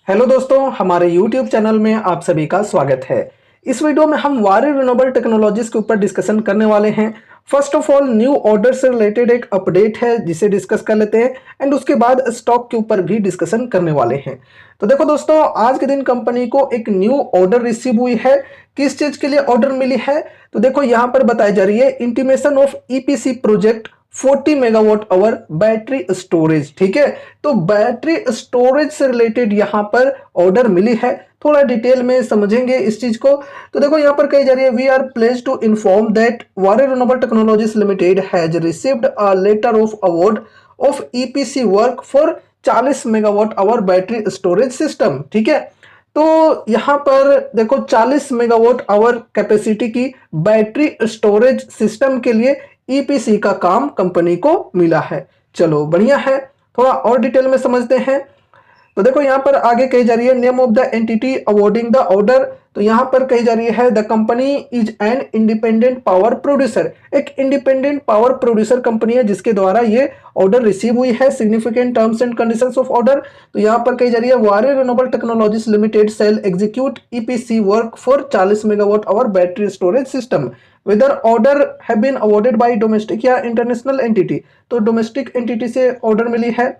Hello दोस्तों, हमारे YouTube channel में आप सभी का स्वागत है। इस वीडियो में हम वारी रिन्यूएबल टेक्नोलॉजीज के ऊपर डिस्कशन करने वाले हैं। First of all new order से रिलेटेड एक अपडेट है जिसे डिस्कस कर लेते हैं एंड उसके बाद स्टॉक के ऊपर भी डिस्कशन करने वाले हैं। तो देखो दोस्तों, आज के दिन कंपनी को एक न्यू ऑर्डर रिसीव हुई है। किस चीज के लिए ऑर्डर मिली है? तो देखो यहाँ पर बताई जा रही है intimation of EPC project 40 megawatt hour battery storage. ठीक है, तो बैटरी स्टोरेज से रिलेटेड यहाँ पर ऑर्डर मिली है। थोड़ा डिटेल में समझेंगे इस चीज को। तो देखो यहाँ पर कही जा रही है we are pleased to inform that Waaree renewable technologies limited has received a letter of award of EPC work for 40 megawatt hour battery storage system. ठीक है, तो यहां पर देखो 40 मेगावाट आवर कैपेसिटी की बैटरी स्टोरेज सिस्टम के लिए ईपीसी का काम कंपनी को मिला है। चलो बढ़िया है, थोड़ा और डिटेल में समझते हैं। तो देखो यहाँ पर आगे कही जा रही है name of the entity awarding the order. तो यहाँ पर कही जा रही है the company is an independent power producer. एक इंडिपेंडेंट पावर प्रोड्यूसर कंपनी है जिसके द्वारा ये ऑर्डर रिसीव हुई है। Significant terms and conditions of order, तो यहाँ पर कही जा रही है Waaree renewable technologies Limited shall execute EPC work for 40 megawatt hour battery storage system whether order have been awarded bye domestic या इंटरनेशनल एंटिटी। तो डोमेस्टिक एंटिटी से ऑर्डर मिली है।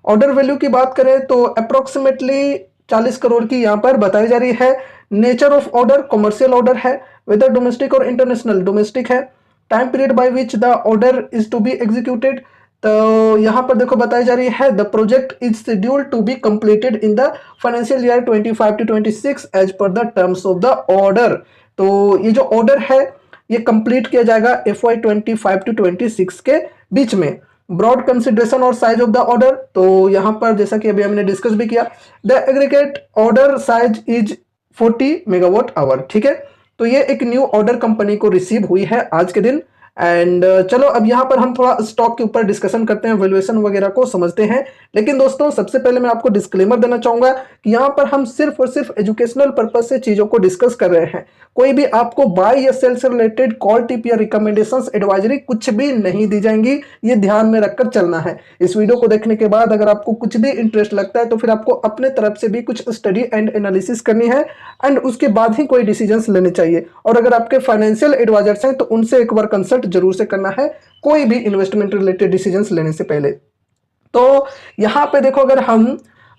ऑर्डर वैल्यू की बात करें तो अप्रोक्सीमेटली 40 करोड़ की यहाँ पर बताई जा रही है। Nature of order commercial order है, वेदर डोमेस्टिक और इंटरनेशनल डोमेस्टिक है। Time period by which the order is to be executed, तो यहाँ पर देखो बताई जा रही है the project is scheduled to be completed in the financial year 25 to 26 as per the terms of the order. तो ये जो ऑर्डर है ये कंप्लीट किया जाएगा FY 25 to 26 के बीच में। ब्रॉड कंसिडरेशन और साइज ऑफ द ऑर्डर, तो यहां पर जैसा कि अभी हमने डिस्कस भी किया the aggregate order size is 40 megawatt hour. ठीक है, तो ये एक न्यू ऑर्डर कंपनी को रिसीव हुई है आज के दिन। एंड चलो अब यहाँ पर हम थोड़ा स्टॉक के ऊपर डिस्कशन करते हैं, वैल्यूएशन वगैरह को समझते हैं। लेकिन दोस्तों सबसे पहले मैं आपको डिस्क्लेमर देना चाहूंगा कि यहाँ पर हम सिर्फ और सिर्फ एजुकेशनल पर्पज से चीजों को डिस्कस कर रहे हैं। कोई भी आपको बाय या सेल से रिलेटेड कॉल टिप या रिकमेंडेशंस एडवाइजरी कुछ भी नहीं दी जाएंगी, ये ध्यान में रखकर चलना है। इस वीडियो को देखने के बाद अगर आपको कुछ भी इंटरेस्ट लगता है तो फिर आपको अपने तरफ से भी कुछ स्टडी एंड एनालिसिस करनी है एंड उसके बाद ही कोई डिसीजंस लेने चाहिए। और अगर आपके फाइनेंशियल एडवाइजर्स हैं तो उनसे एक बार कंसल्ट जरूर से करना है कोई भी इन्वेस्टमेंट रिलेटेड डिसीजंस लेने से पहले। तो यहां पे देखो अगर हम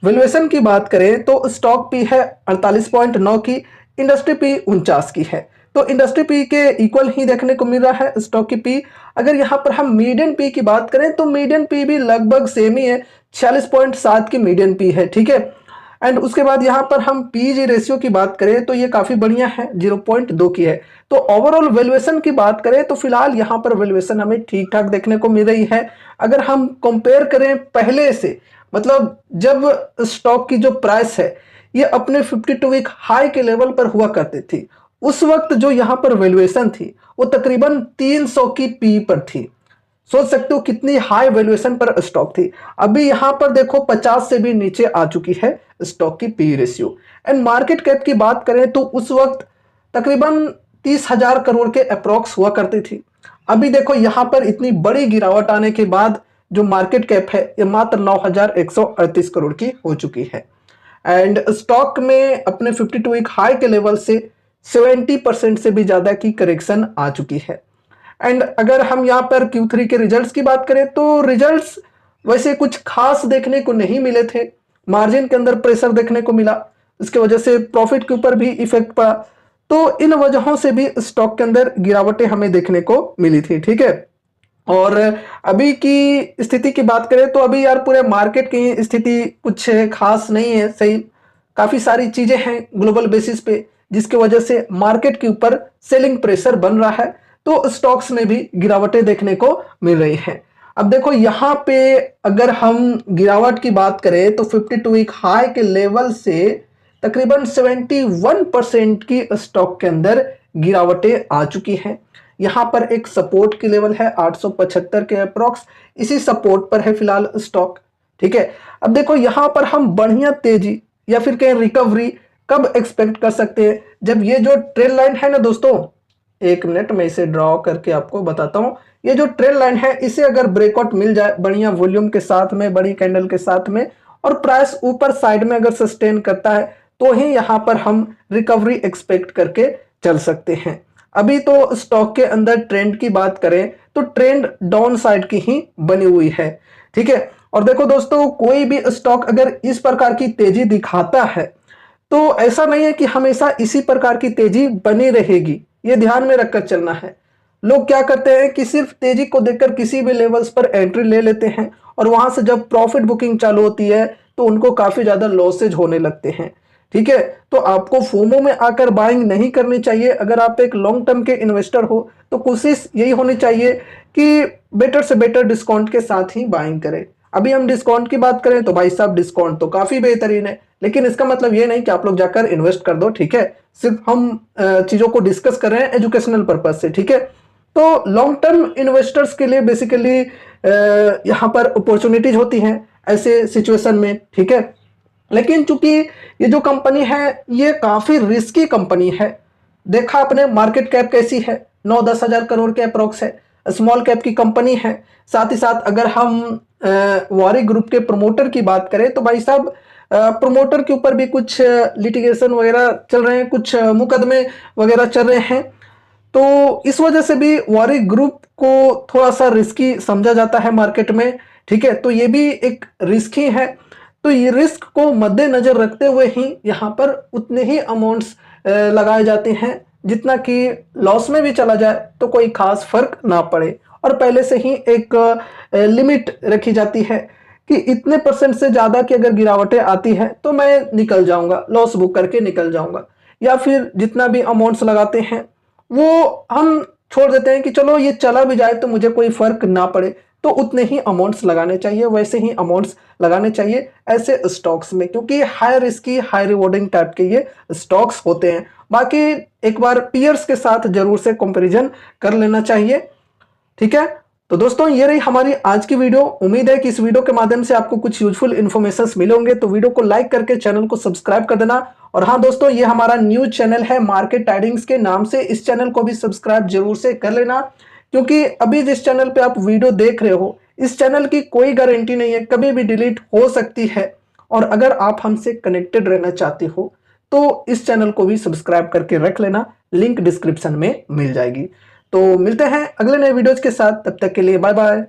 वैल्यूएशन की बात करें तो स्टॉक पी है 48.9 की, इंडस्ट्री पी 49 की है। तो इंडस्ट्री पी के इक्वल ही देखने को मिल रहा है स्टॉक की पी। अगर यहां पर हम मीडियन पी की बात करें तो मीडियन पी भी लगभग सेम ही है, 46.7 की मीडियन पी है। ठीक है, एंड उसके बाद यहाँ पर हम पीजी रेशियो की बात करें तो ये काफी बढ़िया है, 0.2 की है। तो ओवरऑल वैल्यूएशन की बात करें तो फिलहाल यहाँ पर वैल्यूएशन हमें ठीक ठाक देखने को मिल रही है। अगर हम कंपेयर करें पहले से, मतलब जब स्टॉक की जो प्राइस है ये अपने 52 वीक हाई के लेवल पर हुआ करती थी, उस वक्त जो यहाँ पर वैल्यूएशन थी वो तकरीबन 300 की पी पर थी। सोच सकते हो कितनी हाई वैल्यूएशन पर स्टॉक थी। अभी यहां पर देखो 50 से भी नीचे आ चुकी है स्टॉक की P ratio. And market cap की बात करें तो उस वक्त तकरीबन 30,000 करोड़ के अप्रोक्स हुआ करती थी। अभी देखो यहां पर इतनी बड़ी गिरावट आने के बाद जो मार्केट कैप है ये मात्र 9,138 करोड़ की हो चुकी है। एंड स्टॉक में अपने 52 वीक हाई के लेवल से 70% से भी ज्यादा की करेक्शन आ चुकी है। एंड अगर हम यहाँ पर Q3 के रिजल्ट्स की बात करें तो रिजल्ट्स वैसे कुछ खास देखने को नहीं मिले थे। मार्जिन के अंदर प्रेशर देखने को मिला, इसके वजह से प्रॉफिट के ऊपर भी इफेक्ट पड़ा। तो इन वजहों से भी स्टॉक के अंदर गिरावटें हमें देखने को मिली थी। ठीक है, और अभी की स्थिति की बात करें तो अभी यार पूरे मार्केट की स्थिति कुछ खास नहीं है। सही, काफी सारी चीजें हैं ग्लोबल बेसिस पे जिसकी वजह से मार्केट के ऊपर सेलिंग प्रेशर बन रहा है, तो स्टॉक्स में भी गिरावटें देखने को मिल रही हैं। अब देखो यहाँ पे अगर हम गिरावट की बात करें तो 52 वीक हाई के लेवल से तकरीबन 71% की स्टॉक के अंदर गिरावटें आ चुकी हैं। यहाँ पर एक सपोर्ट की लेवल है 875 के अप्रॉक्स, इसी सपोर्ट पर है फिलहाल स्टॉक। ठीक है, अब देखो यहाँ पर हम बढ़िया तेजी या फिर कहीं रिकवरी कब एक्सपेक्ट कर सकते हैं, जब ये जो ट्रेंड लाइन है ना दोस्तों, एक मिनट मैं इसे ड्रॉ करके आपको बताता हूं। ये जो ट्रेंड लाइन है इसे अगर ब्रेकआउट मिल जाए बढ़िया वॉल्यूम के साथ में, बड़ी कैंडल के साथ में, और प्राइस ऊपर साइड में अगर सस्टेन करता है तो ही यहाँ पर हम रिकवरी एक्सपेक्ट करके चल सकते हैं। अभी तो स्टॉक के अंदर ट्रेंड की बात करें तो ट्रेंड डाउन साइड की ही बनी हुई है, ठीक है। और देखो दोस्तों, कोई भी स्टॉक अगर इस प्रकार की तेजी दिखाता है तो ऐसा नहीं है कि हमेशा इसी प्रकार की तेजी बनी रहेगी, ये ध्यान में रखकर चलना है। लोग क्या करते हैं कि सिर्फ तेजी को देखकर किसी भी लेवल्स पर एंट्री ले लेते हैं और वहां से जब प्रॉफिट बुकिंग चालू होती है तो उनको काफी ज्यादा लॉसेज होने लगते हैं, ठीक है। तो आपको फोमो में आकर बाइंग नहीं करनी चाहिए। अगर आप एक लॉन्ग टर्म के इन्वेस्टर हो तो कोशिश यही होनी चाहिए कि बेटर से बेटर डिस्काउंट के साथ ही बाइंग करें। अभी हम डिस्काउंट की बात करें तो भाई साहब डिस्काउंट तो काफी बेहतरीन है, लेकिन इसका मतलब ये नहीं कि आप लोग जाकर इन्वेस्ट कर दो, ठीक है। सिर्फ हम चीजों को डिस्कस कर रहे हैं एजुकेशनल पर्पज से, ठीक है। तो लॉन्ग टर्म इन्वेस्टर्स के लिए बेसिकली यहाँ पर अपॉर्चुनिटीज होती हैं ऐसे सिचुएशन में, ठीक है। लेकिन चूंकि ये जो कंपनी है ये काफी रिस्की कंपनी है। देखा आपने मार्केट कैप कैसी है, 9-10 हजार करोड़ के अप्रोक्स है, स्मॉल कैप की कंपनी है। साथ ही साथ अगर हम वारी ग्रुप के प्रमोटर की बात करें तो भाई साहब प्रमोटर के ऊपर भी कुछ लिटिगेशन वगैरह चल रहे हैं, कुछ मुकदमे वगैरह चल रहे हैं। तो इस वजह से भी वारी ग्रुप को थोड़ा सा रिस्की समझा जाता है मार्केट में, ठीक है। तो ये भी एक रिस्क ही है। तो ये रिस्क को मद्देनजर रखते हुए ही यहाँ पर उतने ही अमाउंट्स लगाए जाते हैं जितना कि लॉस में भी चला जाए तो कोई खास फर्क ना पड़े। और पहले से ही एक लिमिट रखी जाती है कि इतने परसेंट से ज्यादा की अगर गिरावटें आती है तो मैं निकल जाऊंगा, लॉस बुक करके निकल जाऊंगा। या फिर जितना भी अमाउंट्स लगाते हैं वो हम छोड़ देते हैं कि चलो ये चला भी जाए तो मुझे कोई फर्क ना पड़े, तो उतने ही अमाउंट्स लगाने चाहिए, वैसे ही अमाउंट्स लगाने चाहिए ऐसे स्टॉक्स में, क्योंकि high risky high rewarding type के ये स्टॉक्स होते हैं। बाकी एक बार पीयर्स के साथ जरूर से कंपैरिजन कर लेना चाहिए, ठीक है। तो दोस्तों ये रही हमारी आज की वीडियो। उम्मीद है कि इस वीडियो के माध्यम से आपको कुछ यूजफुल इन्फॉर्मेशन मिले होंगे। तो वीडियो को लाइक करके चैनल को सब्सक्राइब कर देना। और हाँ दोस्तों, ये हमारा न्यूज चैनल है मार्केट टाइडिंग्स के नाम से, इस चैनल को भी सब्सक्राइब जरूर से कर लेना, क्योंकि अभी जिस चैनल पे आप वीडियो देख रहे हो इस चैनल की कोई गारंटी नहीं है, कभी भी डिलीट हो सकती है। और अगर आप हमसे कनेक्टेड रहना चाहते हो तो इस चैनल को भी सब्सक्राइब करके रख लेना, लिंक डिस्क्रिप्शन में मिल जाएगी। तो मिलते हैं अगले नए वीडियोज के साथ, तब तक के लिए बाय बाय।